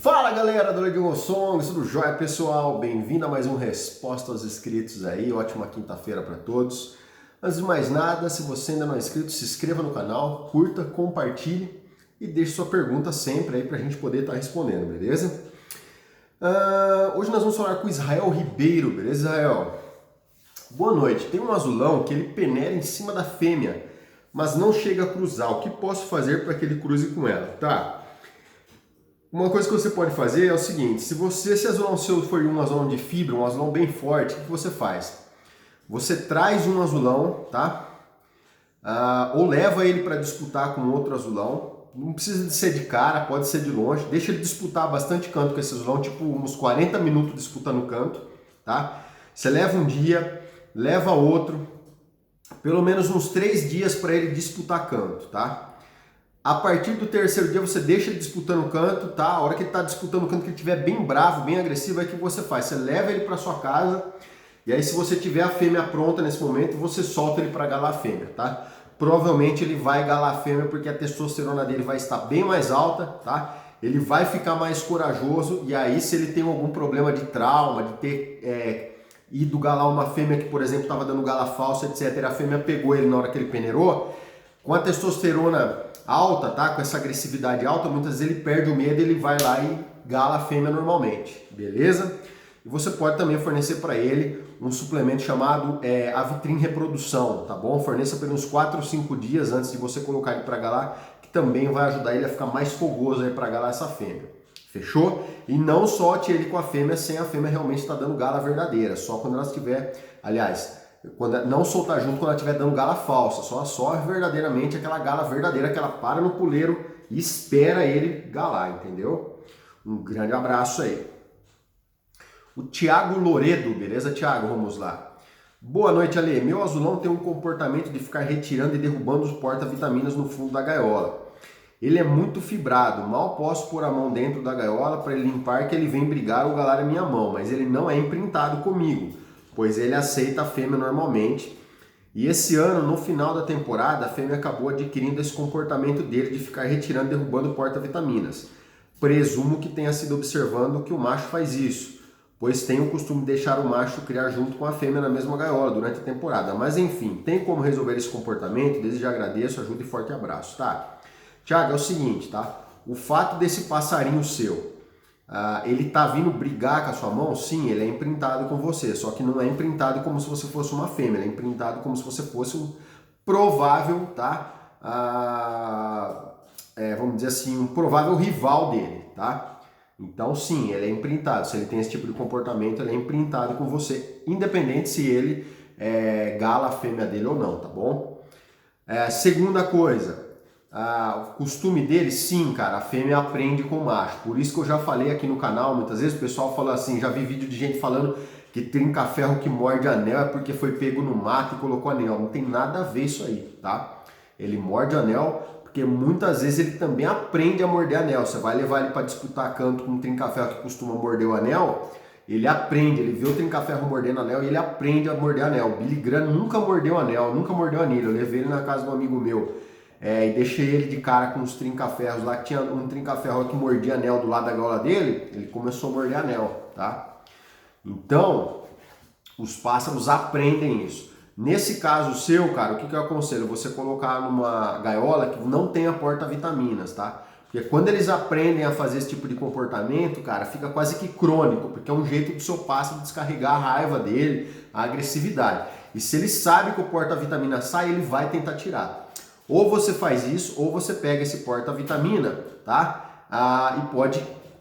Fala galera do Legion Songs, tudo jóia pessoal? Bem-vindo a mais um Resposta aos Inscritos aí, ótima quinta-feira para todos. Antes de mais nada, se você ainda não é inscrito, se inscreva no canal, curta, compartilhe e deixe sua pergunta sempre aí para a gente poder estar respondendo, beleza? Hoje nós vamos falar com Israel Ribeiro, beleza Israel? Boa noite, tem um azulão que ele peneira em cima da fêmea, mas não chega a cruzar, o que posso fazer para que ele cruze com ela? Tá? Uma coisa que você pode fazer é o seguinte, se azulão seu for um azulão de fibra, um azulão bem forte, o que você faz? Você traz um azulão, tá? Ou leva ele para disputar com outro azulão, não precisa de ser de cara, pode ser de longe, deixa ele disputar bastante canto com esse azulão, tipo uns 40 minutos disputando canto, tá? Você leva um dia, leva outro, pelo menos uns 3 dias para ele disputar canto, tá? A partir do terceiro dia você deixa ele disputando o canto, tá? A hora que ele está disputando o canto, que ele estiver bem bravo, bem agressivo, é o que você faz? Você leva ele para sua casa e aí se você tiver a fêmea pronta nesse momento, você solta ele para galar a fêmea, tá? Provavelmente ele vai galar a fêmea porque a testosterona dele vai estar bem mais alta, tá? Ele vai ficar mais corajoso e aí se ele tem algum problema de trauma, de ter ido galar uma fêmea que, por exemplo, estava dando gala falsa, etc. A fêmea pegou ele na hora que ele peneirou, com a testosterona alta, tá? Com essa agressividade alta, muitas vezes ele perde o medo, ele vai lá e gala a fêmea normalmente, beleza? E você pode também fornecer para ele um suplemento chamado Avitrim Reprodução, tá bom? Forneça por uns 4 ou 5 dias antes de você colocar ele para galar, que também vai ajudar ele a ficar mais fogoso aí para galar essa fêmea. Fechou? E não solte ele com a fêmea sem a fêmea realmente estar dando gala verdadeira, só quando ela estiver, não soltar junto quando ela estiver dando gala falsa, só verdadeiramente aquela gala verdadeira que ela para no puleiro e espera ele galar, entendeu? Um grande abraço aí. O Thiago Loredo, beleza Thiago? Vamos lá. Boa noite Ale, meu azulão tem um comportamento de ficar retirando e derrubando os porta-vitaminas no fundo da gaiola. Ele é muito fibrado, mal posso pôr a mão dentro da gaiola para ele limpar que ele vem brigar ou galar a minha mão, mas ele não é imprintado comigo, pois ele aceita a fêmea normalmente. E esse ano, no final da temporada, a fêmea acabou adquirindo esse comportamento dele de ficar retirando e derrubando porta-vitaminas. Presumo que tenha sido observando que o macho faz isso, pois tem o costume de deixar o macho criar junto com a fêmea na mesma gaiola durante a temporada. Mas enfim, tem como resolver esse comportamento? Desde já agradeço, ajuda e forte abraço, tá? Tiago, é o seguinte, tá? O fato desse passarinho seu, ele tá vindo brigar com a sua mão, sim, ele é imprintado com você, só que não é imprintado como se você fosse uma fêmea, ele é imprintado como se você fosse um provável, tá? Vamos dizer assim, um provável rival dele, tá? Então sim, ele é imprintado, se ele tem esse tipo de comportamento, ele é imprintado com você, independente se ele gala a fêmea dele ou não, tá bom? Segunda coisa, o costume dele, sim, cara, a fêmea aprende com o macho. Por isso que eu já falei aqui no canal, muitas vezes o pessoal fala assim, já vi vídeo de gente falando que trinca-ferro que morde anel é porque foi pego no mato e colocou anel. Não tem nada a ver isso aí, tá? Ele morde anel porque muitas vezes ele também aprende a morder anel. Você vai levar ele para disputar canto com um trinca-ferro que costuma morder o anel, ele aprende, ele vê o trinca-ferro mordendo anel e ele aprende a morder anel. O Billy Graham nunca mordeu anel, nunca mordeu anilha. Eu levei ele na casa de um amigo meu. E deixei ele de cara com os trinca-ferros lá, que tinha um trinca-ferro que mordia anel do lado da gaiola dele, ele começou a morder anel, tá? Então, os pássaros aprendem isso. Nesse caso seu, cara, o que eu aconselho? Você colocar numa gaiola que não tenha porta-vitaminas, tá? Porque quando eles aprendem a fazer esse tipo de comportamento, cara, fica quase que crônico, porque é um jeito do seu pássaro descarregar a raiva dele, a agressividade. E se ele sabe que o porta-vitamina sai, ele vai tentar tirar. Ou você faz isso, ou você pega esse porta-vitamina, tá?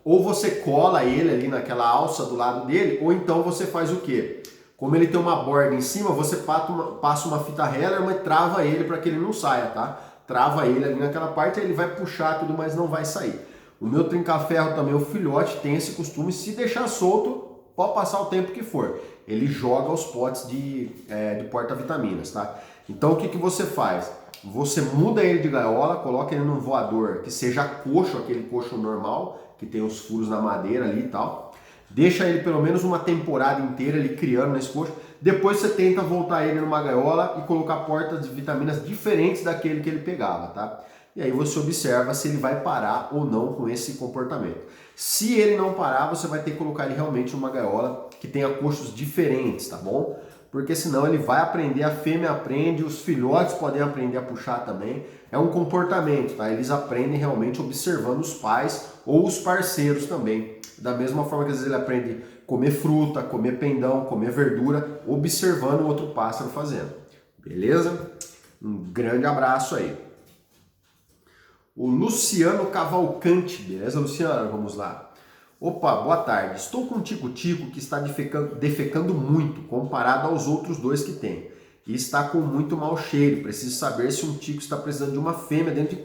Ou você cola ele ali naquela alça do lado dele, ou então você faz o quê? Como ele tem uma borda em cima, você passa uma fita Heller e trava ele para que ele não saia, tá? Trava ele ali naquela parte, aí ele vai puxar tudo, mas não vai sair. O meu trinca-ferro também, o filhote, tem esse costume, se deixar solto, pode passar o tempo que for. Ele joga os potes de porta-vitaminas, tá? Então o que você faz? Você muda ele de gaiola, coloca ele num voador que seja coxo, aquele coxo normal, que tem os furos na madeira ali e tal. Deixa ele pelo menos uma temporada inteira ele criando nesse coxo. Depois você tenta voltar ele numa gaiola e colocar portas de vitaminas diferentes daquele que ele pegava, tá? e aí você observa se ele vai parar ou não com esse comportamento. Se ele não parar, você vai ter que colocar ele realmente numa gaiola que tenha coxos diferentes, tá bom? Porque senão ele vai aprender, a fêmea aprende, os filhotes podem aprender a puxar também. É um comportamento, tá? Eles aprendem realmente observando os pais ou os parceiros também. Da mesma forma que às vezes ele aprende a comer fruta, comer pendão, comer verdura, observando o outro pássaro fazendo. Beleza? Um grande abraço aí. O Luciano Cavalcante, beleza, Luciano? Vamos lá. Opa, boa tarde. Estou com um tico-tico que está defecando muito comparado aos outros dois que tem. E está com muito mau cheiro. Preciso saber se um tico está precisando de uma fêmea dentro de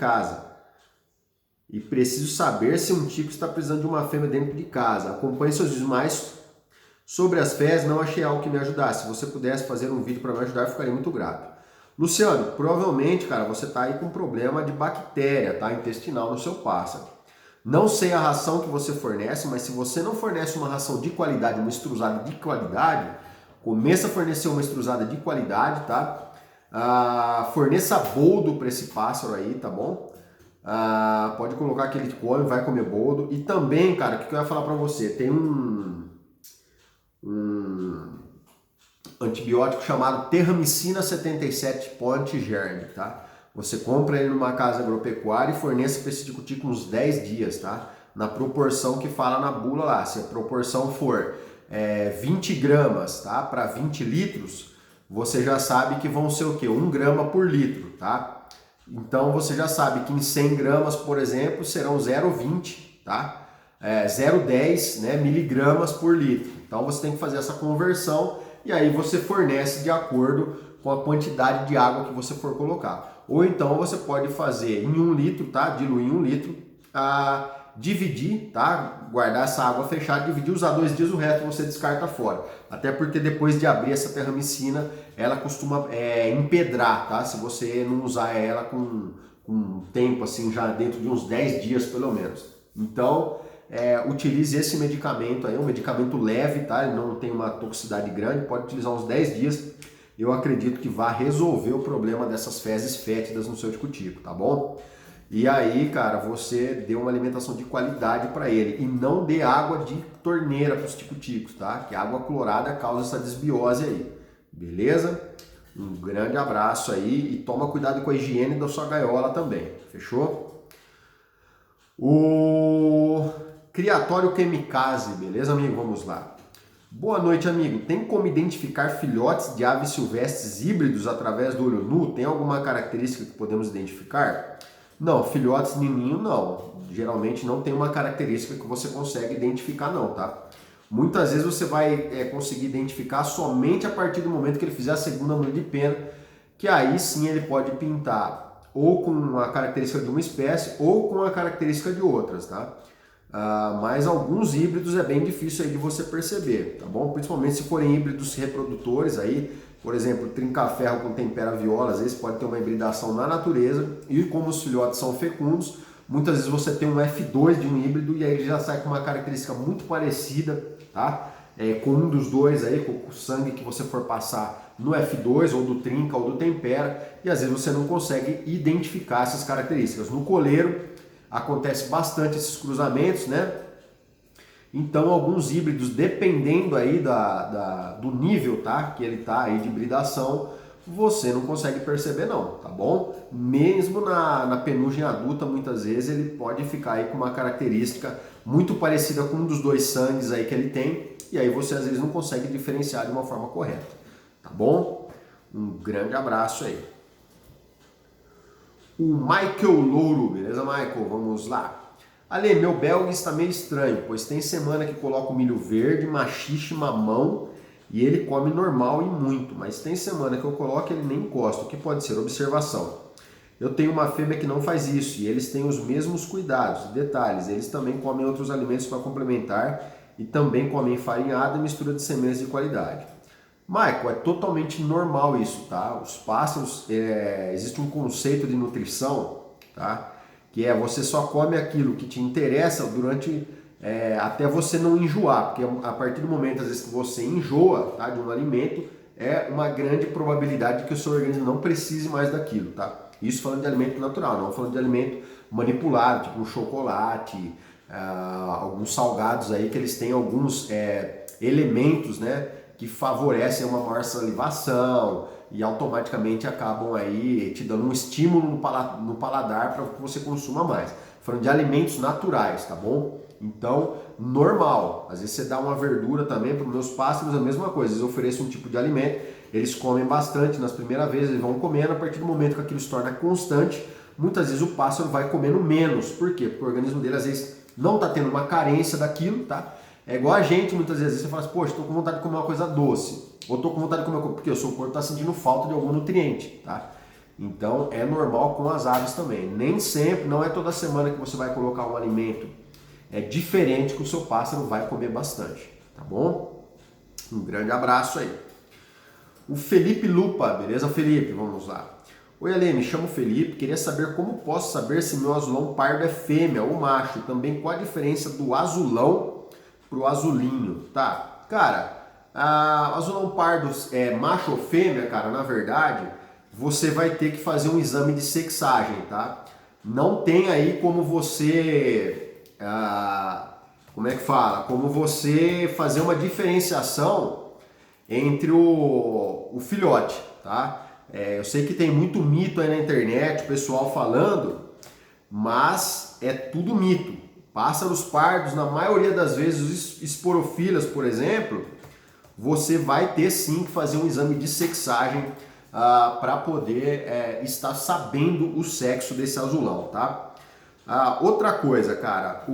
casa. Acompanhe seus vídeos mais sobre as fezes. Não achei algo que me ajudasse. Se você pudesse fazer um vídeo para me ajudar, eu ficaria muito grato. Luciano, provavelmente, cara, você está aí com problema de bactéria, tá? Intestinal no seu pássaro. Não sei a ração que você fornece, mas se você não fornece uma ração de qualidade, uma estruzada de qualidade, começa a fornecer uma estruzada de qualidade, tá? Forneça boldo para esse pássaro aí, tá bom? Pode colocar que ele come, vai comer boldo. E também, cara, o que eu ia falar para você? Tem um antibiótico chamado Terramicina 77 pó antigerme, tá? Você compra ele numa casa agropecuária e forneça para esse tico-tico uns 10 dias, tá? Na proporção que fala na bula lá. Se a proporção for 20 gramas, tá? Para 20 litros, você já sabe que vão ser o quê? 1 grama por litro, tá? Então você já sabe que em 100 gramas, por exemplo, serão 0,20, tá? 0,10, né, miligramas por litro. Então você tem que fazer essa conversão e aí você fornece de acordo com a quantidade de água que você for colocar. Ou então você pode fazer em 1 litro, tá? Diluir em 1 litro, dividir, tá? Guardar essa água fechada, dividir, usar 2 dias, o resto você descarta fora. Até porque depois de abrir essa terramicina, ela costuma empedrar, tá? Se você não usar ela com tempo, assim, já dentro de uns 10 dias pelo menos. Então, utilize esse medicamento aí, um medicamento leve, tá? Ele não tem uma toxicidade grande, pode utilizar uns 10 dias. Eu acredito que vai resolver o problema dessas fezes fétidas no seu tico-tico, tá bom? E aí, cara, você dê uma alimentação de qualidade para ele e não dê água de torneira para os tico-ticos, tá? Que a água clorada causa essa desbiose aí, beleza? Um grande abraço aí e toma cuidado com a higiene da sua gaiola também, fechou? O Criatório Kamikaze, beleza, amigo? Vamos lá. Boa noite, amigo. Tem como identificar filhotes de aves silvestres híbridos através do olho nu? Tem alguma característica que podemos identificar? Não, filhotes ninho não. Geralmente não tem uma característica que você consegue identificar não, tá? Muitas vezes você vai conseguir identificar somente a partir do momento que ele fizer a segunda muda de pena, que aí sim ele pode pintar ou com a característica de uma espécie ou com a característica de outras, tá? Mas alguns híbridos é bem difícil aí de você perceber, tá bom? Principalmente se forem híbridos reprodutores aí, por exemplo, trinca-ferro com tempera-viola, às vezes pode ter uma hibridação na natureza e como os filhotes são fecundos, muitas vezes você tem um F2 de um híbrido e aí ele já sai com uma característica muito parecida, tá? Com um dos dois aí, com o sangue que você for passar no F2 ou do trinca ou do tempera e às vezes você não consegue identificar essas características. No coleiro acontece bastante esses cruzamentos, né? Então alguns híbridos, dependendo aí do nível, tá? Que ele tá aí de hibridação, você não consegue perceber não, tá bom? Mesmo na penugem adulta, muitas vezes ele pode ficar aí com uma característica muito parecida com um dos dois sangues aí que ele tem, e aí você às vezes não consegue diferenciar de uma forma correta, tá bom? Um grande abraço aí. O Michael Louro, beleza, Michael? Vamos lá. Ale, meu belga está meio estranho, pois tem semana que coloco milho verde, machixe, mamão e ele come normal e muito, mas tem semana que eu coloco e ele nem encosta, o que pode ser? Observação. Eu tenho uma fêmea que não faz isso e eles têm os mesmos cuidados. Detalhes, eles também comem outros alimentos para complementar e também comem farinhada e mistura de sementes de qualidade. Michael, é totalmente normal isso, tá? Os pássaros, existe um conceito de nutrição, tá? Que é você só come aquilo que te interessa durante, até você não enjoar, porque a partir do momento, às vezes, que você enjoa, tá, de um alimento, é uma grande probabilidade de que o seu organismo não precise mais daquilo, tá? Isso falando de alimento natural, não falando de alimento manipulado, tipo um chocolate, alguns salgados aí que eles têm alguns elementos, né, que favorecem uma maior salivação e automaticamente acabam aí te dando um estímulo no paladar para que você consuma mais. Falando de alimentos naturais, tá bom? Então, normal. Às vezes você dá uma verdura também para os meus pássaros, a mesma coisa. Eles oferecem um tipo de alimento, eles comem bastante nas primeiras vezes, eles vão comendo, a partir do momento que aquilo se torna constante, muitas vezes o pássaro vai comendo menos. Por quê? Porque o organismo dele às vezes não está tendo uma carência daquilo, tá? É igual a gente, muitas vezes você fala assim, poxa, estou com vontade de comer uma coisa doce. Ou estou com vontade de comer porque o seu corpo está sentindo falta de algum nutriente, tá? Então é normal com as aves também. Nem sempre, não é toda semana que você vai colocar um alimento diferente que o seu pássaro vai comer bastante, tá bom? Um grande abraço aí. O Felipe Lupa, beleza, Felipe? Vamos lá. Oi, Ale, me chamo Felipe, queria saber como posso saber se meu azulão pardo é fêmea ou macho, também qual a diferença do azulão pro azulinho, tá? Cara, azulão pardo é macho ou fêmea, cara, na verdade, você vai ter que fazer um exame de sexagem, tá? Não tem aí como você, como é que fala? Como você fazer uma diferenciação entre o filhote, tá? Eu sei que tem muito mito aí na internet, o pessoal falando, mas é tudo mito. Pássaros pardos, na maioria das vezes, os esporofilas, por exemplo, você vai ter sim que fazer um exame de sexagem para poder estar sabendo o sexo desse azulão, tá? Outra coisa, cara,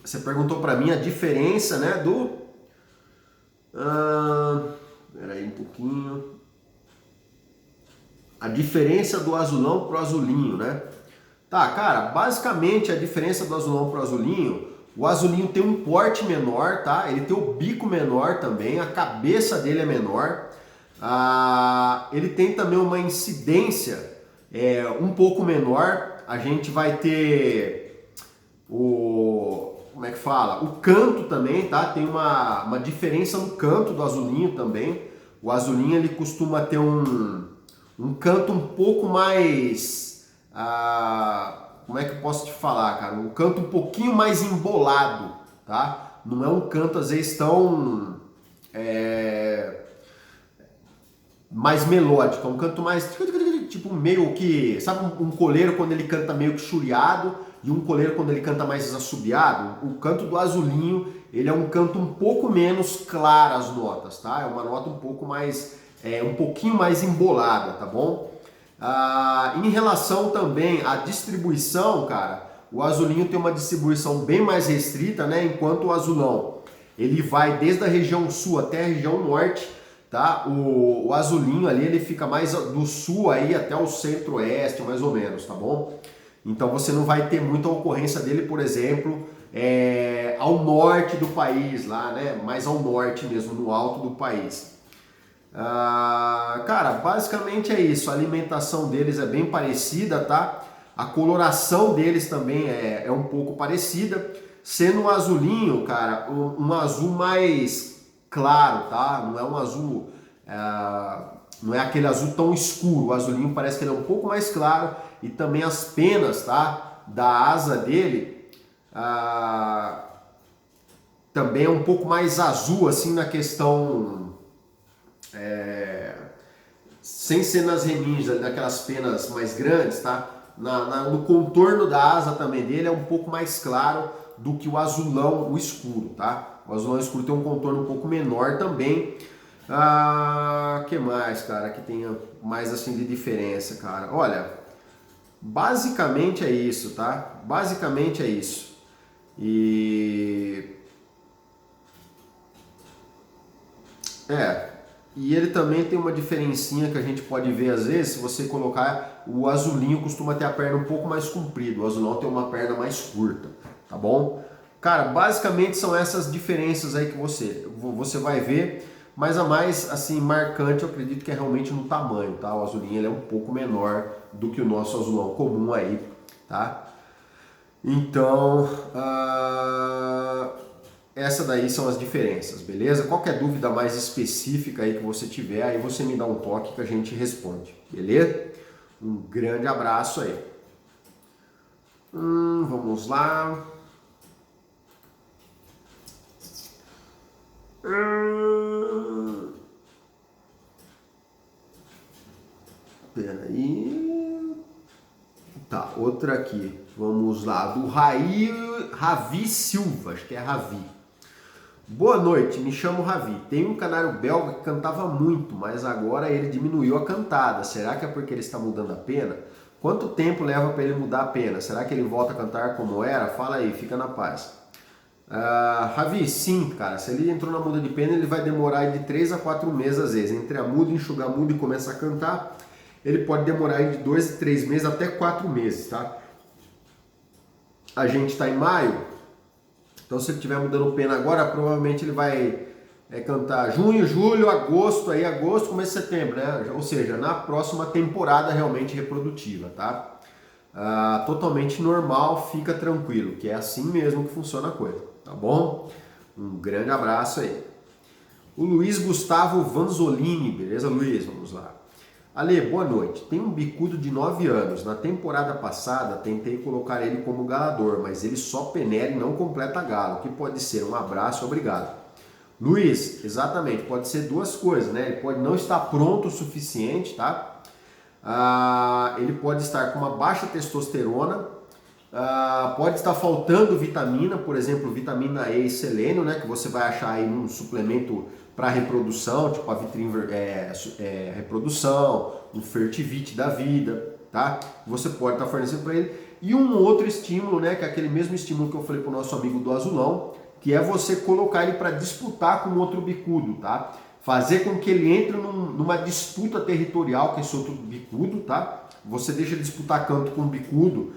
você perguntou para mim a diferença, né, do... Peraí um pouquinho. A diferença do azulão pro azulinho, né? Tá, cara, basicamente a diferença do azulão pro azulinho, o azulinho tem um porte menor, tá? Ele tem o bico menor também, a cabeça dele é menor. Ele tem também uma incidência um pouco menor. A gente vai ter como é que fala? O canto também, tá? Tem uma diferença no canto do azulinho também. O azulinho ele costuma ter um canto um pouco mais... como é que eu posso te falar, cara? Um canto um pouquinho mais embolado, tá? Não é um canto às vezes tão... mais melódico, é um canto mais... tipo meio que... Sabe um coleiro quando ele canta meio que churiado e um coleiro quando ele canta mais assobiado? O canto do azulinho, ele é um canto um pouco menos claro as notas, tá? É uma nota um pouco mais... um pouquinho mais embolada, tá bom? Em relação também à distribuição, cara, o azulinho tem uma distribuição bem mais restrita, né? Enquanto o azulão, ele vai desde a região sul até a região norte, tá? O azulinho ali, ele fica mais do sul aí até o centro-oeste, mais ou menos, tá bom? Então você não vai ter muita ocorrência dele, por exemplo, ao norte do país, lá, né? Mais ao norte mesmo, no alto do país. Cara, basicamente é isso. A alimentação deles é bem parecida, tá? A coloração deles também é um pouco parecida, sendo um azulinho, cara, um azul mais claro, tá? Não é um azul, não é aquele azul tão escuro. O azulinho parece que ele é um pouco mais claro e também as penas, tá? Da asa dele também é um pouco mais azul, assim, na questão... sem ser nas reninhas, naquelas penas mais grandes, tá? No contorno da asa também dele é um pouco mais claro do que o azulão, o escuro, tá? O azulão escuro tem um contorno um pouco menor também. Que mais, cara, que tenha mais assim de diferença, cara? Olha, basicamente é isso, tá? Basicamente é isso. E ele também tem uma diferencinha que a gente pode ver às vezes, se você colocar, o azulinho costuma ter a perna um pouco mais comprida, o azulão tem uma perna mais curta, tá bom? Cara, basicamente são essas diferenças aí que você vai ver, mas a mais assim marcante eu acredito que é realmente no tamanho, tá? O azulinho ele é um pouco menor do que o nosso azulão comum aí, tá? Então, essa daí são as diferenças, beleza? Qualquer dúvida mais específica aí que você tiver, aí você me dá um toque que a gente responde, beleza? Um grande abraço aí. Vamos lá. Peraí. Tá, outra aqui. Vamos lá. Do Ravi Silva, acho que é Ravi. Boa noite, me chamo Ravi. Tem um canário belga que cantava muito, mas agora ele diminuiu a cantada. Será que é porque ele está mudando a pena? Quanto tempo leva para ele mudar a pena? Será que ele volta a cantar como era? Fala aí, fica na paz. Ravi, sim, cara. Se ele entrou na muda de pena, ele vai demorar de 3 a 4 meses às vezes. Entre a muda, enxugar a muda e começar a cantar, ele pode demorar de 2 a 3 meses até 4 meses, tá? A gente está em maio, então se ele estiver mudando pena agora, provavelmente ele vai cantar junho, julho, agosto, aí agosto, começo de setembro, né? Ou seja, na próxima temporada realmente reprodutiva, tá? Totalmente normal, fica tranquilo, que é assim mesmo que funciona a coisa, tá bom? Um grande abraço aí. O Luiz Gustavo Vanzolini, beleza, Luiz? Vamos lá. Ale, boa noite. Tem um bicudo de 9 anos. Na temporada passada, tentei colocar ele como galador, mas ele só peneira e não completa galo. O que pode ser? Um abraço, obrigado. Luiz, exatamente, pode ser duas coisas, né? Ele pode não estar pronto o suficiente, tá? Ele pode estar com uma baixa testosterona, pode estar faltando vitamina, por exemplo, vitamina E e selênio, né? Que você vai achar aí num suplemento para reprodução, tipo a Vitrin reprodução, um Fertivite da vida, tá? Você pode estar fornecendo para ele. E um outro estímulo, né? Que é aquele mesmo estímulo que eu falei para o nosso amigo do azulão, que é você colocar ele para disputar com outro bicudo, tá? Fazer com que ele entre numa disputa territorial com esse outro bicudo, tá? Você deixa ele disputar canto com o bicudo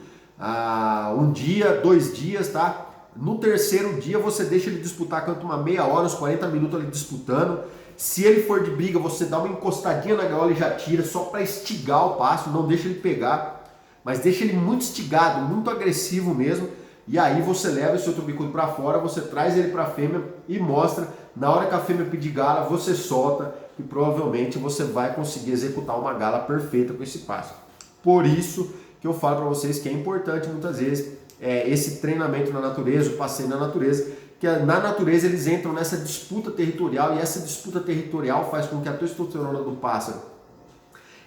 um dia, 2 dias, tá? No terceiro dia você deixa ele disputar canto uma meia hora, uns 40 minutos ali disputando. Se ele for de briga, você dá uma encostadinha na gaiola e já tira, só para estigar o passo, não deixa ele pegar, mas deixa ele muito estigado, muito agressivo mesmo. E aí você leva esse outro bicudo para fora, você traz ele para a fêmea e mostra. Na hora que a fêmea pedir gala, você solta e provavelmente você vai conseguir executar uma gala perfeita com esse passo. Por isso que eu falo para vocês que é importante muitas vezes esse treinamento na natureza, o passeio na natureza, que na natureza eles entram nessa disputa territorial e essa disputa territorial faz com que a testosterona do pássaro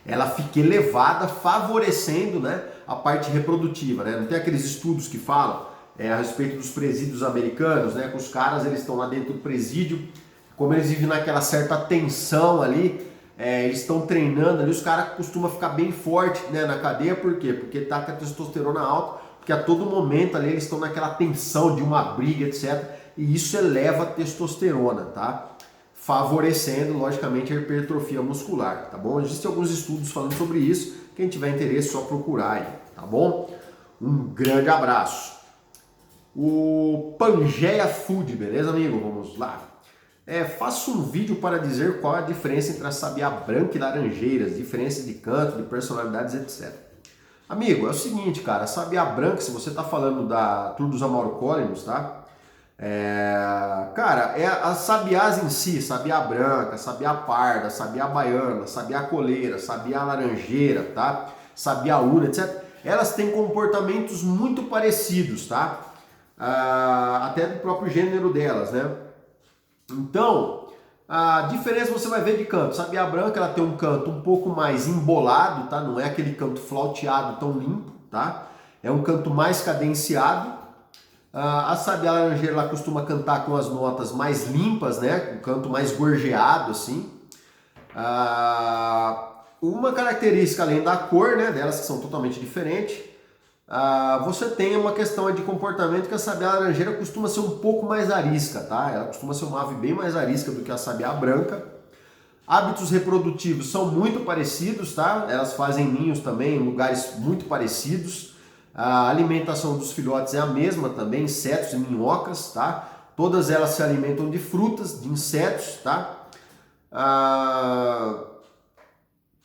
ela fique elevada, favorecendo, né, a parte reprodutiva, né? Não tem aqueles estudos que falam a respeito dos presídios americanos, né, que os caras eles estão lá dentro do presídio, como eles vivem naquela certa tensão ali, eles estão treinando ali, os caras costumam ficar bem forte, né, na cadeia, por quê? Porque tá com a testosterona alta, porque a todo momento ali eles estão naquela tensão de uma briga, etc. E isso eleva a testosterona, tá? Favorecendo, logicamente, a hipertrofia muscular, tá bom? Existem alguns estudos falando sobre isso, quem tiver interesse é só procurar aí, tá bom? Um grande abraço. O Pangeia Food, beleza, amigo? Vamos lá. Faço um vídeo para dizer qual é a diferença entre a sabiá branca e laranjeiras, diferença de canto, de personalidades, etc. Amigo, é o seguinte, cara, a sabiá branca, se você tá falando da Tour dos Amaurocolymus, tá? Cara, as sabiás em si, sabiá branca, sabiá parda, sabiá baiana, sabiá coleira, sabiá laranjeira, tá? Sabiá una, etc. Elas têm comportamentos muito parecidos, tá? Até do próprio gênero delas, né? Então, a diferença você vai ver de canto. Sabiá branca ela tem um canto um pouco mais embolado, tá? Não é aquele canto flauteado tão limpo, tá? É um canto mais cadenciado. A sabiá laranjeira ela costuma cantar com as notas mais limpas, né? Um canto mais gorjeado, assim. Uma característica além da cor, né? Delas que são totalmente diferentes. Você tem uma questão de comportamento que a sabiá laranjeira costuma ser um pouco mais arisca, tá? Ela costuma ser uma ave bem mais arisca do que a sabiá branca. Hábitos reprodutivos são muito parecidos, tá? Elas fazem ninhos também em lugares muito parecidos. A alimentação dos filhotes é a mesma também, insetos e minhocas, tá? Todas elas se alimentam de frutas, de insetos, tá?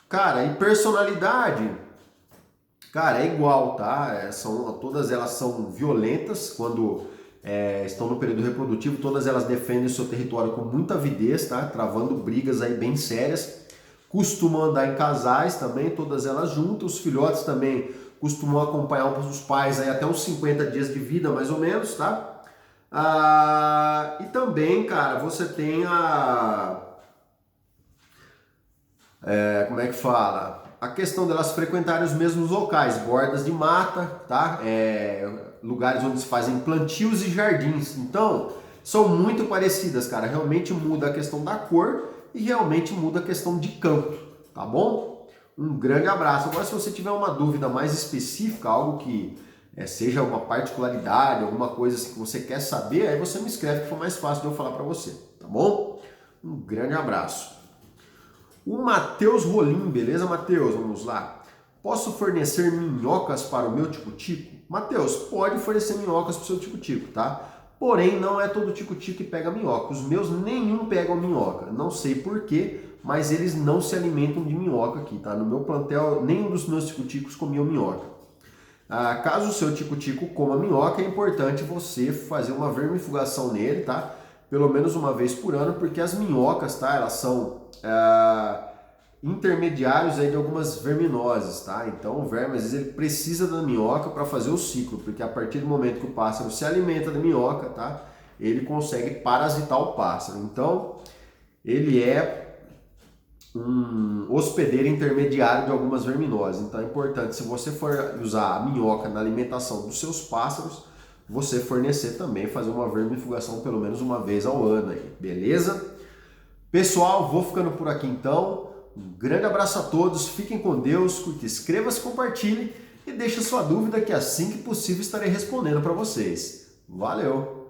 Cara, e personalidade, cara, é igual, tá? Todas elas são violentas quando estão no período reprodutivo, todas elas defendem o seu território com muita avidez, tá? Travando brigas aí bem sérias. Costumam andar em casais também, todas elas juntas. Os filhotes também costumam acompanhar os pais aí até uns 50 dias de vida, mais ou menos, tá? E também, cara, você tem como é que fala? A questão delas frequentarem os mesmos locais, bordas de mata, tá? Lugares onde se fazem plantios e jardins. Então, são muito parecidas, cara. Realmente muda a questão da cor e realmente muda a questão de campo, tá bom? Um grande abraço. Agora, se você tiver uma dúvida mais específica, algo que seja uma particularidade, alguma coisa assim que você quer saber, aí você me escreve que for mais fácil de eu falar para você, tá bom? Um grande abraço. O Matheus Rolim, beleza, Matheus? Vamos lá. Posso fornecer minhocas para o meu tico-tico? Matheus, pode fornecer minhocas para o seu tico-tico, tá? Porém, não é todo tico-tico que pega minhoca. Os meus nenhum pegam minhoca. Não sei porquê, mas eles não se alimentam de minhoca aqui, tá? No meu plantel, nenhum dos meus tico-ticos comiam minhoca. Caso o seu tico-tico coma minhoca, é importante você fazer uma vermifugação nele, tá? Pelo menos uma vez por ano, porque as minhocas, tá? Elas são intermediários aí de algumas verminoses, tá? Então o verme, às vezes, ele precisa da minhoca para fazer o ciclo, porque a partir do momento que o pássaro se alimenta da minhoca, tá? Ele consegue parasitar o pássaro. Então, ele é um hospedeiro intermediário de algumas verminoses. Então é importante, se você for usar a minhoca na alimentação dos seus pássaros, você fornecer também, fazer uma vermifugação pelo menos uma vez ao ano aí, beleza? Pessoal, vou ficando por aqui então. Um grande abraço a todos, fiquem com Deus, curta, inscreva-se, compartilhe e deixe sua dúvida que assim que possível estarei respondendo para vocês. Valeu!